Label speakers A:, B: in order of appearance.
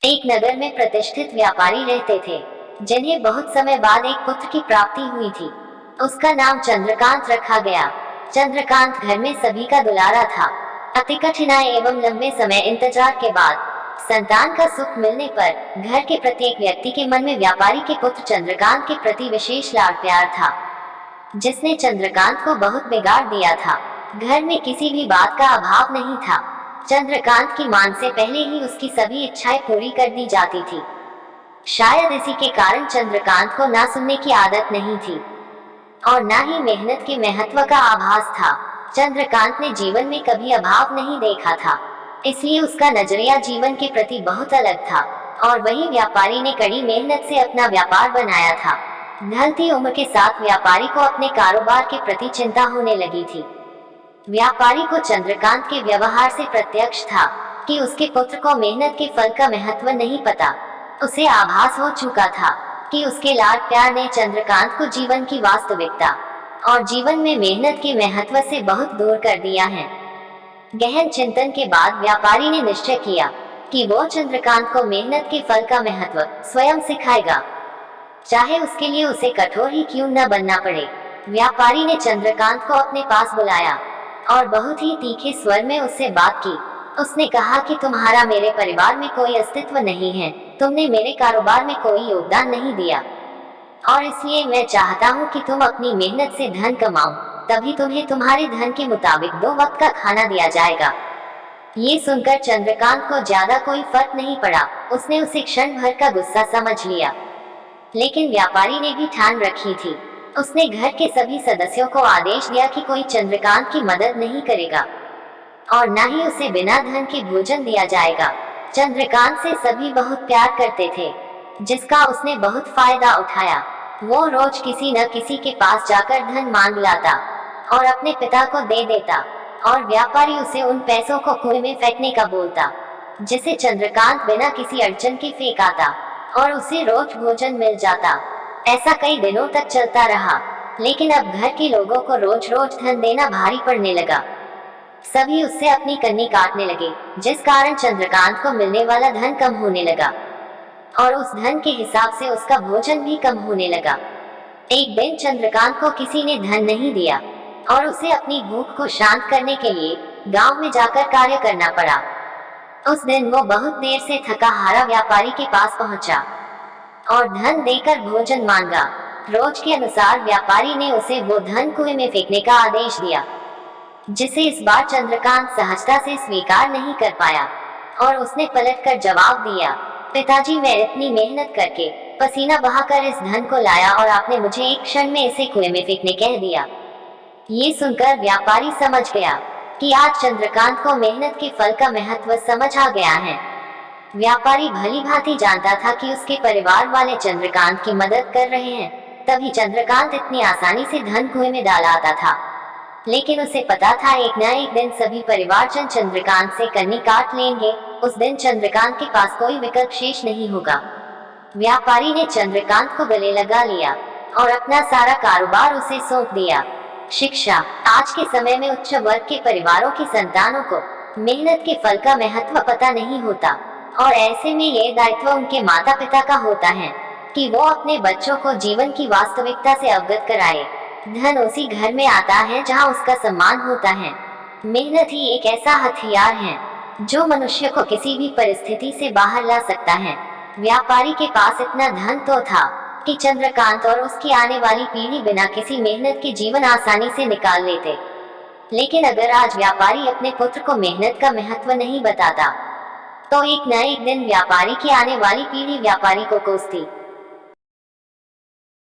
A: एक नगर में प्रतिष्ठित व्यापारी रहते थे, जिन्हें बहुत समय बाद एक पुत्र की प्राप्ति हुई थी। उसका नाम चंद्रकांत रखा गया। चंद्रकांत घर में सभी का दुलारा था। अति कठिनाई एवं लंबे समय इंतजार के बाद संतान का सुख मिलने पर घर के प्रत्येक व्यक्ति के मन में व्यापारी के पुत्र चंद्रकांत के प्रति विशेष लाड प्यार था, जिसने चंद्रकांत को बहुत बिगाड़ दिया था। घर में किसी भी बात का अभाव नहीं था। चंद्रकांत की मांग से पहले ही उसकी सभी इच्छाएं पूरी कर दी जाती थी। शायद इसी के कारण चंद्रकांत को ना सुनने की आदत नहीं थी और ना ही मेहनत के महत्व का आभास था। चंद्रकांत ने जीवन में कभी अभाव नहीं देखा था, इसलिए उसका नजरिया जीवन के प्रति बहुत अलग था। और वही व्यापारी ने कड़ी मेहनत से अपना व्यापार बनाया था। ढलती उम्र के साथ व्यापारी को अपने कारोबार के प्रति चिंता होने लगी थी। व्यापारी को चंद्रकांत के व्यवहार से प्रत्यक्ष था कि उसके पुत्र को मेहनत के फल का महत्व नहीं पता। उसे आभास हो चुका था कि उसके लाड प्यार ने चंद्रकांत को जीवन की वास्तविकता और जीवन में मेहनत के महत्व से बहुत दूर कर दिया है। गहन चिंतन के बाद व्यापारी ने निश्चय किया कि वो चंद्रकांत को मेहनत के फल का महत्व स्वयं सिखाएगा, चाहे उसके लिए उसे कठोर ही क्यों न बनना पड़े। व्यापारी ने चंद्रकांत को अपने पास बुलाया और बहुत ही तीखे स्वर में उससे बात की। उसने कहा कि तुम्हारा मेरे परिवार में कोई अस्तित्व नहीं है, तुमने मेरे कारोबार में कोई योगदान नहीं दिया और इसलिए मैं चाहता हूँ कि तुम अपनी मेहनत से धन कमाओ, तभी तुम्हें तुम्हारे धन के मुताबिक 2 वक्त का खाना दिया जाएगा। ये सुनकर चंद्रकांत को ज्यादा कोई फर्क नहीं पड़ा। उसने उसे क्षण भर का गुस्सा समझ लिया, लेकिन व्यापारी ने भी ठान रखी थी। उसने घर के सभी सदस्यों को आदेश दिया कि कोई चंद्रकांत की मदद नहीं करेगा और न ही उसे बिना धन के भोजन दिया जाएगा। चंद्रकांत से सभी बहुत प्यार करते थे, जिसका उसने बहुत फायदा उठाया। वो रोज किसी न किसी के पास जाकर धन मांग लाता और अपने पिता को दे देता और व्यापारी उसे उन पैसों को कुएं में फेंकने का बोलता, जिसे चंद्रकांत बिना किसी अड़चन के फेंक आता और उसे रोज भोजन मिल जाता। ऐसा कई दिनों तक चलता रहा, लेकिन अब घर के लोगों को रोज रोज धन देना भारी पड़ने लगा। सभी उससे अपनी कन्नी काटने लगे, जिस कारण चंद्रकांत को मिलने वाला धन कम होने लगा और उस धन के हिसाब से उसका भोजन भी कम होने लगा। एक दिन चंद्रकांत को किसी ने धन नहीं दिया और उसे अपनी भूख को शांत करने के लिए गांव में जाकर कार्य करना पड़ा। उस दिन वो बहुत देर से थका हारा व्यापारी के पास पहुंचा और धन देकर भोजन मांगा। रोज के अनुसार व्यापारी ने उसे वो धन कुएं में फेंकने का आदेश दिया, जिसे इस बार चंद्रकांत सहजता से स्वीकार नहीं कर पाया और उसने पलटकर जवाब दिया, पिताजी, मैं इतनी मेहनत करके पसीना बहाकर इस धन को लाया और आपने मुझे एक क्षण में इसे कुएं में फेंकने कह दिया। ये सुनकर व्यापारी समझ गया कि आज चंद्रकांत को मेहनत के फल का महत्व समझ आ गया है। व्यापारी भली भांति जानता था कि उसके परिवार वाले चंद्रकांत की मदद कर रहे हैं, तभी चंद्रकांत इतनी आसानी से धन कुएं में डाल आता था। लेकिन उसे पता था एक न एक दिन सभी परिवारजन चंद्रकांत से कन्नी काट लेंगे। उस दिन चंद्रकांत के पास कोई विकल्प शेष नहीं होगा। व्यापारी ने चंद्रकांत को गले लगा लिया और अपना सारा कारोबार उसे सौंप दिया। शिक्षा। आज के समय में उच्च वर्ग के परिवारों की संतानों को मेहनत के फल का महत्व पता नहीं होता और ऐसे में ये दायित्व उनके माता पिता का होता है कि वो अपने बच्चों को जीवन की वास्तविकता से अवगत कराए। धन उसी घर में आता है जहाँ उसका सम्मान होता है। मेहनत ही एक ऐसा हथियार है जो मनुष्य को किसी भी परिस्थिति से बाहर ला सकता है। व्यापारी के पास इतना धन तो था कि चंद्रकांत और उसकी आने वाली पीढ़ी बिना किसी मेहनत के जीवन आसानी से निकाल लेते। लेकिन अगर आज व्यापारी अपने पुत्र को मेहनत का महत्व नहीं बताता, तो एक न एक दिन व्यापारी की आने वाली पीढ़ी व्यापारी को कोसती।